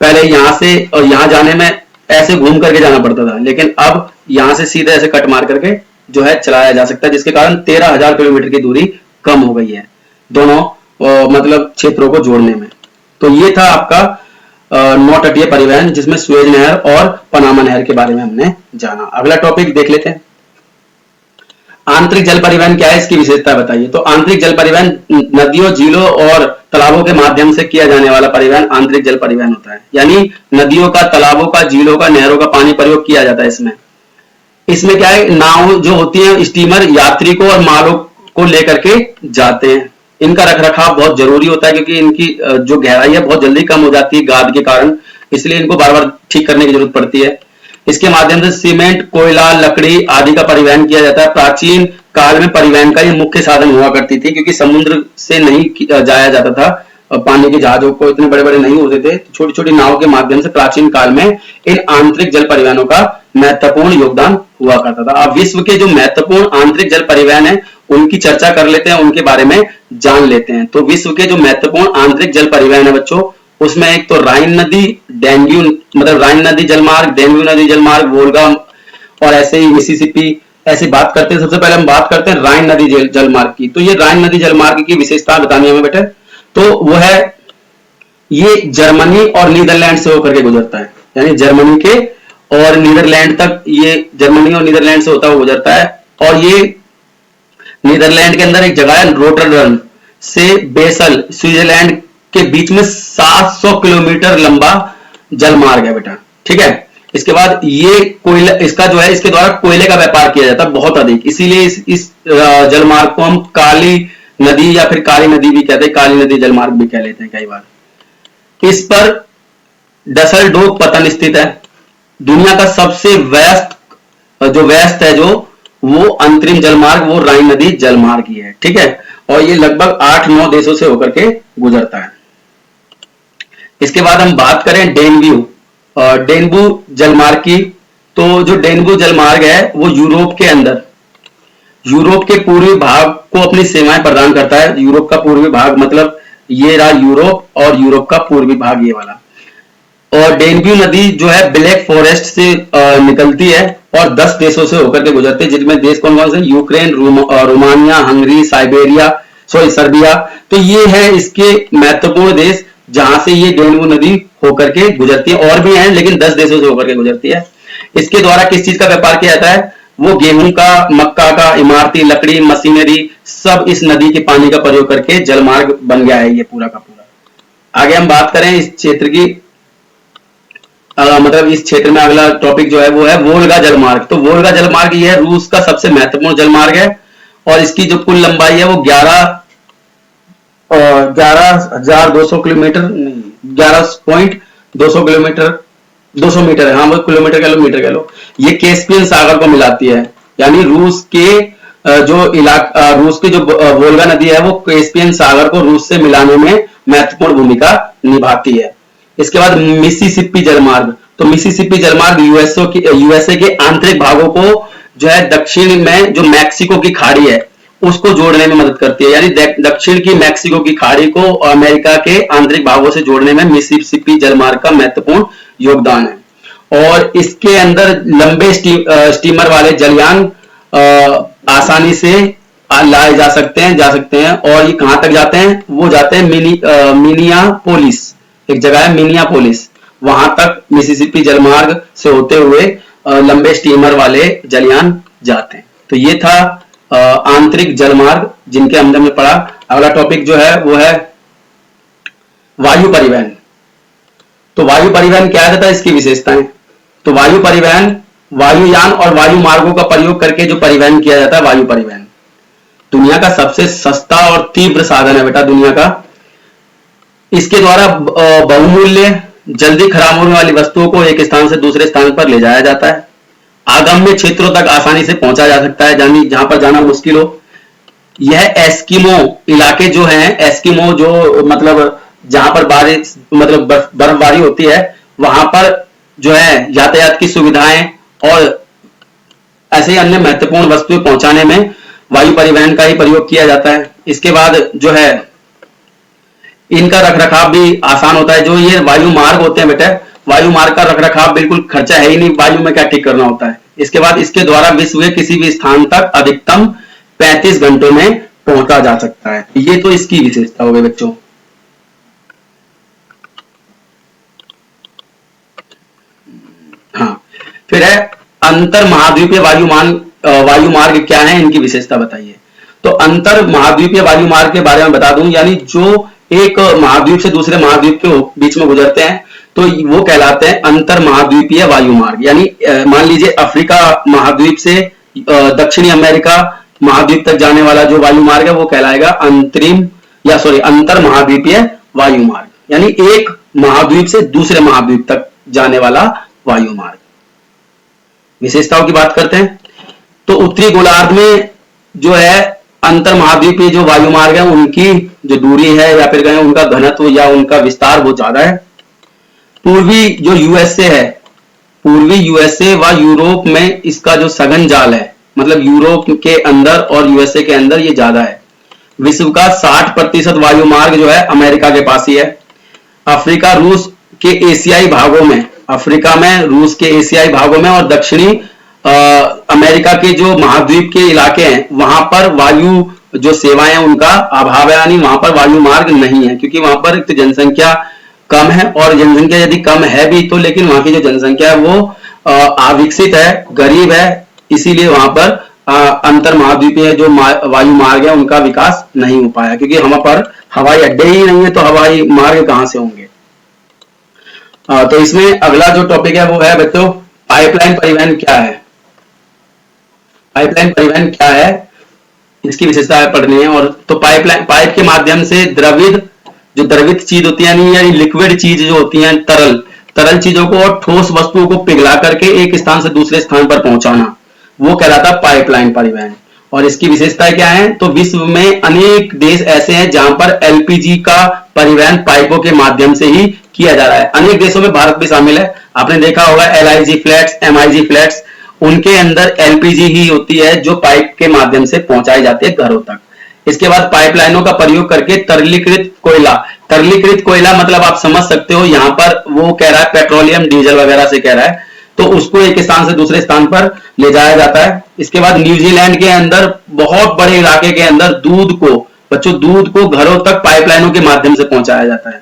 पहले यहाँ से और यहाँ जाने में ऐसे घूम करके जाना पड़ता था, लेकिन अब यहाँ से सीधे ऐसे कट मार करके जो है चलाया जा सकता है, जिसके कारण 13,000 किलोमीटर की दूरी कम हो गई है दोनों मतलब क्षेत्रों को जोड़ने में। तो ये था आपका नौ तटीय परिवहन, जिसमें सुएज नहर और पनामा नहर के बारे में हमने जाना। अगला टॉपिक देख लेते हैं, आंतरिक जल परिवहन क्या है, इसकी विशेषता बताइए। तो आंतरिक जल परिवहन नदियों, झीलों और तालाबों के माध्यम से किया जाने वाला परिवहन आंतरिक जल परिवहन होता है। यानी नदियों का, तालाबों का, झीलों का, नहरों का पानी प्रयोग किया जाता है इसमें क्या है, नाव जो होती है, स्टीमर यात्री को और मालों को लेकर के जाते हैं। इनका रखरखाव बहुत जरूरी होता है, क्योंकि इनकी जो गहराई है बहुत जल्दी कम हो जाती है गाद के कारण, इसलिए इनको बार बार ठीक करने की जरूरत पड़ती है। इसके माध्यम से सीमेंट, कोयला, लकड़ी आदि का परिवहन किया जाता है। प्राचीन काल में परिवहन का ये मुख्य साधन हुआ करती थी, क्योंकि समुद्र से नहीं जाया जाता था, पानी के जहाजों को इतने बड़े बड़े नहीं होते थे। छोटी छोटी नावों के माध्यम से प्राचीन काल में इन आंतरिक जल परिवहनों का महत्वपूर्ण योगदान हुआ करता था। अब विश्व के जो महत्वपूर्ण आंतरिक जल परिवहन है उनकी चर्चा कर लेते हैं, उनके बारे में जान लेते हैं। तो विश्व के जो महत्वपूर्ण आंतरिक जल परिवहन है बच्चों, उसमें एक तो राइन नदी, डेंग्यू मतलब राइन नदी जलमार्ग, डेंग्यू नदी जलमार्ग, वोल्गा और ऐसे ही मिसिसिपी, ऐसी बात करते हैं। सबसे पहले हम बात करते हैं राइन नदी जलमार्ग की। तो ये राइन नदी जलमार्ग की विशेषता बतानी है हमें बेटे। तो वो है, ये जर्मनी और नीदरलैंड से होकर के गुजरता है, यानी जर्मनी के और नीदरलैंड तक, ये जर्मनी और नीदरलैंड से होता हुआ गुजरता है। और ये नीदरलैंड के अंदर एक जगह है रोटरडम से बेसल स्विट्जरलैंड के बीच में 700 किलोमीटर लंबा जलमार्ग है बेटा, ठीक है। इसके बाद ये कोयला, इसका जो है, इसके द्वारा कोयले का व्यापार किया जाता है बहुत अधिक, इसीलिए इस जलमार्ग को हम काली नदी या फिर काली नदी भी कहते हैं, काली नदी जलमार्ग भी कह लेते हैं कई बार। इस पर डसलडोर्फ पतन स्थित है। दुनिया का सबसे व्यस्त है जो वो अंतरिम जलमार्ग वो राइन नदी जलमार्ग ही है, ठीक है। और ये लगभग 8-9 देशों से होकर के गुजरता है। इसके बाद हम बात करें डेनबू जलमार्ग की। तो जो डेनबू जलमार्ग है वो यूरोप के अंदर, यूरोप के पूर्वी भाग को अपनी सेवाएं प्रदान करता है। यूरोप का पूर्वी भाग मतलब ये रहा यूरोप, और यूरोप का पूर्वी भाग ये वाला। और डेनब्यू नदी जो है ब्लैक फॉरेस्ट से निकलती है और 10 देशों से होकर के गुजरती है, जिनमें देश कौन कौन से, यूक्रेन, रोमानिया, हंगरी, सर्बिया। तो ये है इसके महत्वपूर्ण देश जहां से ये डेनब्यू नदी होकर के गुजरती है। और भी हैं, लेकिन 10 देशों से होकर के गुजरती है। इसके द्वारा किस चीज का व्यापार किया जाता है, वो गेहूं का, मक्का का, इमारती लकड़ी, मशीनरी, सब इस नदी के पानी का प्रयोग करके जलमार्ग बन गया है ये पूरा का पूरा। आगे हम बात करें इस क्षेत्र की, मतलब इस क्षेत्र में अगला टॉपिक जो है वो है वोल्गा जलमार्ग। तो वोल्गा जलमार्ग ये रूस का सबसे महत्वपूर्ण जलमार्ग है और इसकी जो कुल लंबाई है वो 11,200 किलोमीटर, नहीं 11.200 किलोमीटर, 200 मीटर है, हाँ वो किलोमीटर कह लो, मीटर कह लो। ये कैस्पियन सागर को मिलाती है, यानी रूस के जो वोल्गा नदी है वो कैस्पियन सागर को रूस से मिलाने में महत्वपूर्ण भूमिका निभाती है। इसके बाद मिसिसिपी जलमार्ग। तो मिसिसिपी जलमार्ग यूएसए के आंतरिक भागों को जो है दक्षिण में जो मैक्सिको की खाड़ी है उसको जोड़ने में मदद करती है, यानी दक्षिण की मैक्सिको की खाड़ी को अमेरिका के आंतरिक भागों से जोड़ने में मिसिसिपी जलमार्ग का महत्वपूर्ण योगदान है। और इसके अंदर लंबे स्टीमर वाले जलयान आसानी से लाए जा सकते हैं। और ये कहां तक जाते हैं? वो जाते हैं मिनियापोलिस, एक जगह है मिनियापोलिस, वहां तक मिसिसिपी जलमार्ग से होते हुए लंबे स्टीमर वाले जलयान जाते हैं। तो ये था आंतरिक जलमार्ग जिनके अंदर में पड़ा। अगला टॉपिक जो है वो है वायु परिवहन। तो वायु परिवहन क्या है तथा इसकी विशेषताएं। तो वायु परिवहन वायुयान और वायु मार्गों का प्रयोग करके जो परिवहन किया जाता है, वायु परिवहन दुनिया का सबसे सस्ता और तीव्र साधन है बेटा दुनिया का। इसके द्वारा बहुमूल्य, जल्दी खराब होने वाली वस्तुओं को एक स्थान से दूसरे स्थान पर ले जाया जाता है। आगम्य क्षेत्रों तक आसानी से पहुंचा जा सकता है, यानी जहां पर जाना मुश्किल हो। यह एस्किमो इलाके जो हैं, एस्किमो जो मतलब जहां पर बारिश मतलब बर्फबारी होती है, वहां पर जो है यातायात की सुविधाएं और ऐसे ही अन्य महत्वपूर्ण वस्तुएं पहुंचाने में वायु परिवहन का ही प्रयोग किया जाता है। इसके बाद जो है इनका रखरखाव भी आसान होता है। जो ये वायु मार्ग होते हैं बेटा, वायु मार्ग का रखरखाव बिल्कुल खर्चा है ही नहीं, वायु में क्या ठीक करना होता है। इसके बाद इसके द्वारा विश्व के किसी भी स्थान तक अधिकतम 35 घंटों में पहुंचा जा सकता है। ये तो इसकी विशेषता हो गई बच्चों। हाँ, फिर है अंतर महाद्वीपीय वायु मार्ग क्या है, इनकी विशेषता बताइए। तो अंतर महाद्वीपीय वायु मार्ग के बारे में बता दूं, यानी जो एक महाद्वीप से दूसरे महाद्वीप के बीच में गुजरते हैं तो वो कहलाते हैं अंतर महाद्वीपीय वायु मार्ग। यानी मान लीजिए अफ्रीका महाद्वीप से दक्षिणी अमेरिका महाद्वीप तक जाने वाला जो वायु मार्ग है वो कहलाएगा अंतर महाद्वीपीय वायु मार्ग, यानी एक महाद्वीप से दूसरे महाद्वीप तक जाने वाला वायु मार्ग। विशेषताओं की बात करते हैं। तो उत्तरी गोलार्ध में जो है अंतर महाद्वीपीय जो वायु मार्ग है उनकी जो दूरी है या फिर कहें उनका घनत्व या उनका विस्तार बहुत ज्यादा है। पूर्वी जो यूएसए है, पूर्वी यूएसए व यूरोप में इसका जो सघन जाल है, मतलब यूरोप के अंदर और यूएसए के अंदर ये ज्यादा है। विश्व का 60% वायु मार्ग जो है अमेरिका के पास ही है। अफ्रीका रूस के एशियाई भागों में, अफ्रीका में रूस के एशियाई भागों में और दक्षिणी अमेरिका के जो महाद्वीप के इलाके हैं वहां पर वायु जो सेवाएं उनका अभाव है, यानी वहां पर वायु मार्ग नहीं है, क्योंकि वहां पर एक जनसंख्या कम है और जनसंख्या यदि कम है भी तो लेकिन वहां की जो जनसंख्या है वो अविकसित है, गरीब है, इसीलिए वहां पर अंतर महाद्वीपीय जो वायु मार्ग है उनका विकास नहीं हो पाया, क्योंकि वहां पर हवाई अड्डे ही नहीं है तो हवाई मार्ग कहां से होंगे। तो इसमें अगला जो टॉपिक है वो है बच्चों पाइपलाइन परिवहन क्या है। पाइपलाइन परिवहन क्या है, इसकी विशेषता पढ़नी है। और तो पाइप के माध्यम से द्रवित चीज होती है, यानी लिक्विड चीज जो होती है, तरल चीजों को और ठोस वस्तुओं को पिघला करके एक स्थान से दूसरे स्थान पर पहुंचाना, वो कहलाता है पाइपलाइन परिवहन। और इसकी विशेषताएं क्या है, तो विश्व में अनेक देश ऐसे हैं जहां पर एलपीजी का परिवहन पाइपों के माध्यम से ही किया जा रहा है। अनेक देशों में भारत भी शामिल है। आपने देखा होगा एलआईजी फ्लैट्स, एमआईजी फ्लैट्स, उनके अंदर एलपीजी ही होती है जो पाइप के माध्यम से पहुंचाई जाती है घरों तक। इसके बाद पाइपलाइनों का प्रयोग करके तरलीकृत कोयला मतलब आप समझ सकते हो, यहां पर वो कह रहा है पेट्रोलियम डीजल वगैरह से कह रहा है, तो उसको एक स्थान से दूसरे स्थान पर ले जाया जाता है। इसके बाद न्यूजीलैंड के अंदर बहुत बड़े इलाके के अंदर दूध को घरों तक पाइपलाइनों के माध्यम से पहुंचाया जाता है।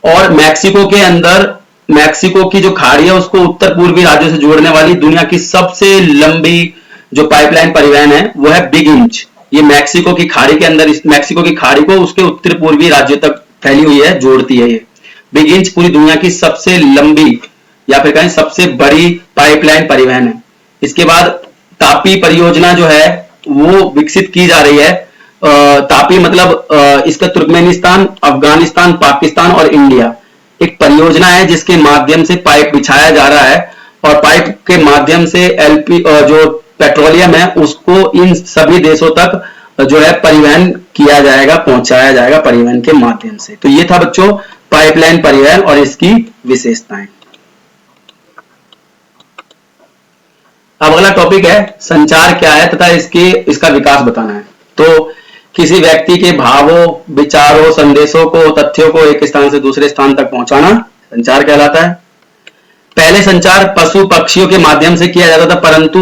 और मैक्सिको के अंदर, मैक्सिको की जो खाड़ी है उसको उत्तर पूर्वी राज्यों से जोड़ने वाली दुनिया की सबसे लंबी जो पाइपलाइन परिवहन है वो है बिग इंच। ये मैक्सिको की खाड़ी के अंदर, मैक्सिको की खाड़ी को उसके उत्तर पूर्वी राज्यों तक फैली हुई है, जोड़ती है। ये बिग इंच पूरी दुनिया की सबसे लंबी या फिर कहें सबसे बड़ी पाइपलाइन परिवहन है। इसके बाद तापी परियोजना जो है वो विकसित की जा रही है। तापी मतलब इसका तुर्कमेनिस्तान, अफगानिस्तान, पाकिस्तान और इंडिया एक परियोजना है जिसके माध्यम से पाइप बिछाया जा रहा है और पाइप के माध्यम से एलपी जो पेट्रोलियम है उसको इन सभी देशों तक जो है परिवहन किया जाएगा, पहुंचाया जाएगा परिवहन के माध्यम से। तो ये था बच्चों पाइपलाइन परिवहन और इसकी विशेषताएं। अब अगला टॉपिक है संचार क्या है तथा इसका विकास बताना है। तो किसी व्यक्ति के भावों, विचारों, संदेशों को, तथ्यों को एक स्थान से दूसरे स्थान तक पहुंचाना संचार कहलाता है। पहले संचार पशु पक्षियों के माध्यम से किया जाता था, परंतु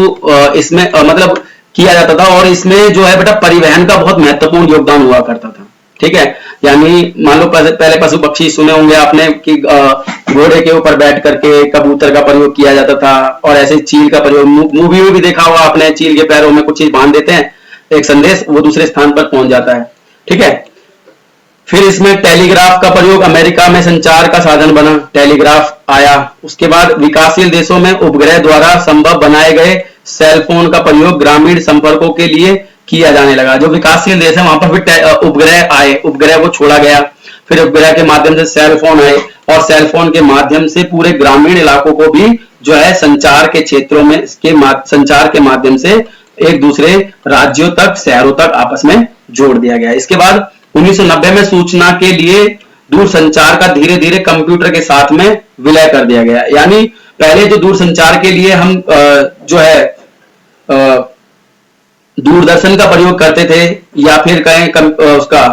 इसमें मतलब किया जाता था और इसमें जो है बेटा परिवहन का बहुत महत्वपूर्ण योगदान हुआ करता था। ठीक है, यानी मान लो पहले पशु पक्षी सुने होंगे आपने कि घोड़े के ऊपर बैठ करके कबूतर का प्रयोग किया जाता था और ऐसे चील का प्रयोग, मूवी में भी देखा होगा आपने, चील के पैरों में कुछ चीज बांध देते हैं, एक संदेश वो दूसरे स्थान पर पहुंच जाता है। ठीक है, फिर इसमें टेलीग्राफ का प्रयोग अमेरिका में संचार का साधन बना, टेलीग्राफ आया। उसके बाद विकासशील देशों में उपग्रह द्वारा संभव बनाए गए सेल फोन का प्रयोग ग्रामीण संपर्कों के लिए किया जाने लगा। जो विकासशील देश है वहां पर फिर उपग्रह आए, उपग्रह को छोड़ा गया, फिर उपग्रह के माध्यम से सेल फोन आए और सेल फोन के माध्यम से पूरे ग्रामीण इलाकों को भी जो है संचार के क्षेत्रों में संचार के माध्यम से एक दूसरे राज्यों तक, शहरों तक आपस में जोड़ दिया गया। इसके बाद 1990 में सूचना के लिए दूरसंचार का धीरे धीरे कंप्यूटर के साथ में विलय कर दिया गया। यानी पहले जो दूरसंचार के लिए हम जो है दूरदर्शन का प्रयोग करते थे या फिर कहें उसका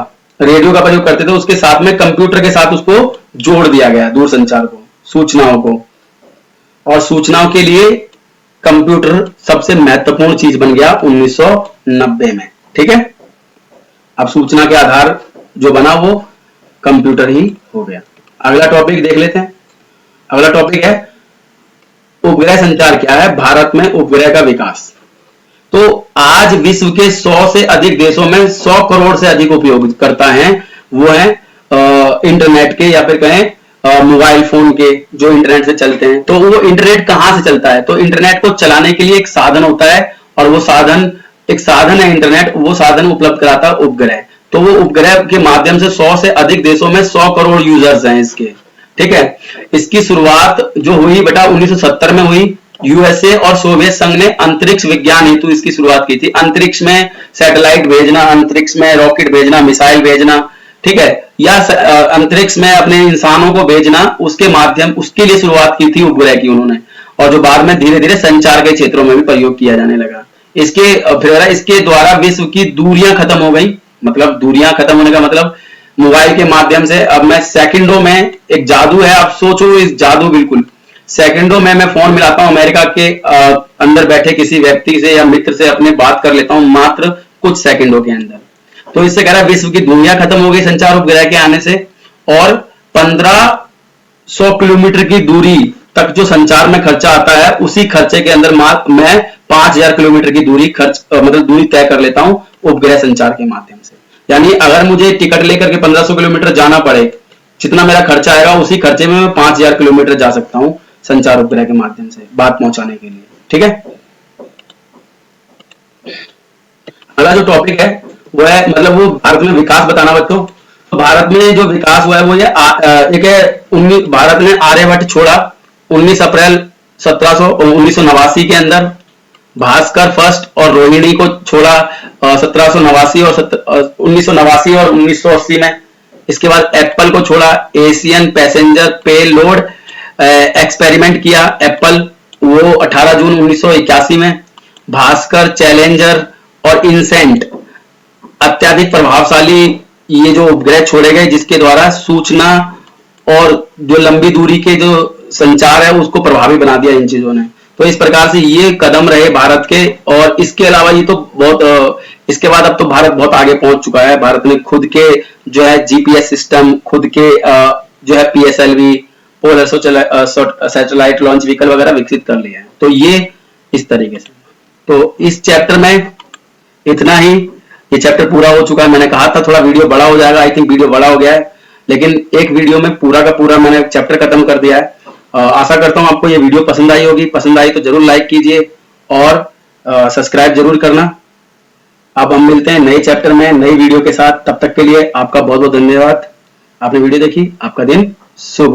रेडियो का प्रयोग करते थे, उसके साथ में कंप्यूटर के साथ उसको जोड़ दिया गया दूरसंचार को, सूचनाओं को, और सूचनाओं के लिए कंप्यूटर सबसे महत्वपूर्ण चीज बन गया 1990 में। ठीक है, अब सूचना के आधार जो बना वो कंप्यूटर ही हो गया। अगला टॉपिक देख लेते हैं। अगला टॉपिक है उपग्रह संचार क्या है, भारत में उपग्रह का विकास। तो आज विश्व के 100 से अधिक देशों में 100 करोड़ से अधिक उपयोगकर्ता हैं, वो है इंटरनेट के या फिर कहें मोबाइल फोन के जो इंटरनेट से चलते हैं। तो वो इंटरनेट कहां से चलता है, तो इंटरनेट को चलाने के लिए एक साधन होता है और वो साधन एक साधन है इंटरनेट, वो साधन उपलब्ध कराता है उपग्रह। तो वो उपग्रह के माध्यम से 100 से अधिक देशों में 100 करोड़ यूजर्स हैं इसके। ठीक है, इसकी शुरुआत जो हुई बेटा 1970 में हुई। यूएसए और सोवियत संघ ने अंतरिक्ष विज्ञान हेतु इसकी शुरुआत की थी। अंतरिक्ष में सैटेलाइट भेजना, अंतरिक्ष में रॉकेट भेजना, मिसाइल भेजना, ठीक है, या अंतरिक्ष में अपने इंसानों को भेजना, उसके लिए शुरुआत की थी उपग्रह की उन्होंने, और जो बाद में धीरे धीरे संचार के क्षेत्रों में भी प्रयोग किया जाने लगा। इसके द्वारा विश्व की दूरियां खत्म हो गई। मतलब दूरियां खत्म होने का मतलब मोबाइल के माध्यम से अब मैं सेकंडों में, एक जादू है, आप सोचो इस जादू, बिल्कुल सेकंडों में मैं फोन मिलाता हूं अमेरिका के अंदर बैठे किसी व्यक्ति से या मित्र से, अपने बात कर लेता हूं मात्र कुछ सेकंडों के अंदर। तो इससे कह रहा है विश्व की दूरियां खत्म हो गई संचार उपग्रह के आने से, और 1500 किलोमीटर की दूरी तक जो संचार में खर्चा आता है उसी खर्चे के अंदर मैं 5000 किलोमीटर की दूरी मतलब दूरी तय कर लेता हूं उपग्रह संचार के माध्यम से। यानी अगर मुझे टिकट लेकर के 1500 किलोमीटर जाना पड़े, जितना मेरा खर्चा आएगा उसी खर्चे में मैं 5000 किलोमीटर जा सकता हूं संचार उपग्रह के माध्यम से बात पहुंचाने के लिए। ठीक है, अगला जो टॉपिक है वो है मतलब वो भारत में विकास बताना बच्चों। तो भारत में जो विकास हुआ है वो ये भारत ने आर्यभट्ट छोड़ा 19 अप्रैल 1989 के अंदर, भास्कर फर्स्ट और रोहिणी को छोड़ा 1789 और 1989 और 1980 में। इसके बाद एप्पल को छोड़ा, एशियन पैसेंजर पे लोड एक्सपेरिमेंट किया एप्पल, वो 18 जून 1981 में। भास्कर, चैलेंजर और इनसेंट अत्यधिक प्रभावशाली ये जो उपग्रह छोड़े गए जिसके द्वारा सूचना और जो लंबी दूरी के जो संचार है उसको प्रभावी बना दिया इन चीजों ने। तो इस प्रकार से ये कदम रहे भारत के, और इसके अलावा ये तो बहुत इसके बाद अब तो भारत बहुत आगे पहुंच चुका है। भारत ने खुद के जो है जीपीएस सिस्टम, खुद के जो है PSLV, polar satellite launch vehicle वगैरह विकसित कर लिया है। तो ये इस तरीके से तो इस चैप्टर में इतना ही। ये चैप्टर पूरा हो चुका है। मैंने कहा था थोड़ा वीडियो बड़ा हो जाएगा, आई थिंक वीडियो बड़ा हो गया है, लेकिन एक वीडियो में पूरा का पूरा मैंने चैप्टर खत्म कर दिया है। आशा करता हूं आपको ये वीडियो पसंद आई होगी। पसंद आई तो जरूर लाइक कीजिए और सब्सक्राइब जरूर करना। अब हम मिलते हैं नए चैप्टर में नई वीडियो के साथ। तब तक के लिए आपका बहुत बहुत धन्यवाद। आपने वीडियो देखी, आपका दिन शुभ हो।